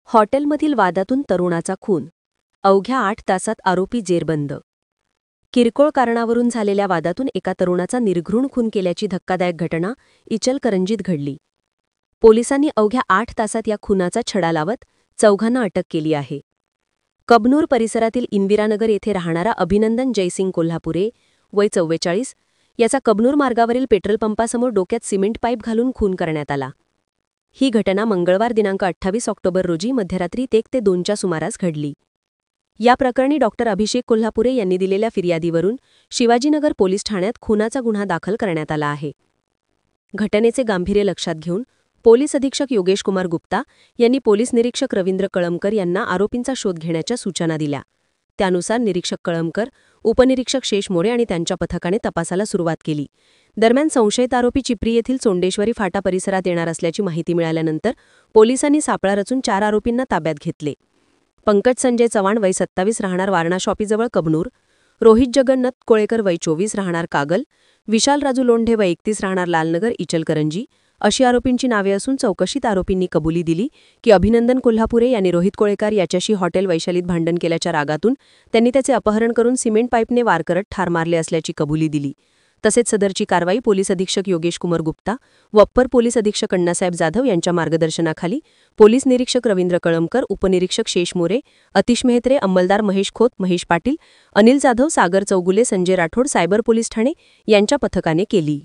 हॉटेलमधील वादातून तरुणाचा खून. अवघ्या 8 तासात आरोपी जेरबंद. किरकोळ कारणावरून झालेल्या वादातून एका तरुणाचा निर्घृण खून केल्याची धक्कादायक घटना इचलकरंजीत घडली. पोलिसांनी अवघ्या 8 तासात या खुनाचा छडा लावत चौघांना अटक केली आहे. कबनूर परिसरातील इंदिरानगर येथे राहणारा अभिनंदन जयसिंग कोल्हापुरे, वय 44, याचा कबनूर मार्गावरील पेट्रोल पंपासमोर डोक्यात सिमेंट पाईप घालून खून करण्यात आला. ही घटना मंगळवार दिनांक 28 ऑक्टोबर रोजी मध्यरात्री 1 ते 2च्या सुमारास घडली. या प्रकरणी डॉक्टर अभिषेक कोल्हापुरे यांनी दिलेल्या फिर्यादीवरून शिवाजीनगर पोलीस ठाण्यात खुनाचा गुन्हा दाखल करण्यात आला आहे. घटनेचे गांभीर्य लक्षात घेऊन पोलीस अधीक्षक योगेश कुमार गुप्ता यांनी पोलीस निरीक्षक रवींद्र कळमकर यांना आरोपींचा शोध घेण्याच्या सूचना दिल्या. त्यानुसार निरीक्षक कळमकर, उपनिरीक्षक शेष मोरे आणि त्यांच्या पथकाने तपासाला सुरुवात केली. दरम्यान संशयित आरोपी चिपरी येथील सोंडेश्वरी फाटा परिसरात येणार असल्याची माहिती मिळाल्यानंतर पोलिसांनी सापळा रचून 4 आरोपींना ताब्यात घेतले. पंकज संजय चव्हाण, वय 27, राहणार वारणा शॉपीजवळ कबनूर; रोहित जगन्नाथ कोळेकर, वय 24, राहणार कागल; विशाल राजू लोंढे, वय 31, राहणार लालनगर, इचलकरंजी अशी आरोपींची नावे असून चौकशीत आरोपींनी कबुली दिली की अभिनंदन कोल्हापुरे यांनी रोहित कोळेकर याच्याशी हॉटेल वैशालीत भांडण केल्याच्या रागातून त्यांनी त्याचे अपहरण करून सिमेंट पाईपने वार करत ठार मारले असल्याची कबुली दिली. तसेच सदरची कारवाई पोलीस अधीक्षक योगेश कुमार गुप्ता व अप्पर पोलीस अधीक्षक अण्णासाहेब जाधव यांच्या मार्गदर्शनाखाली पोलीस निरीक्षक रवींद्र कळमकर, उपनिरीक्षक शेष मोरे, अतिश मेहत्रे, अंमलदार महेश खोत, महेश पाटील, अनिल जाधव, सागर चौगुले, संजय राठोड, सायबर पोलीस ठाणे यांच्या पथकाने केली.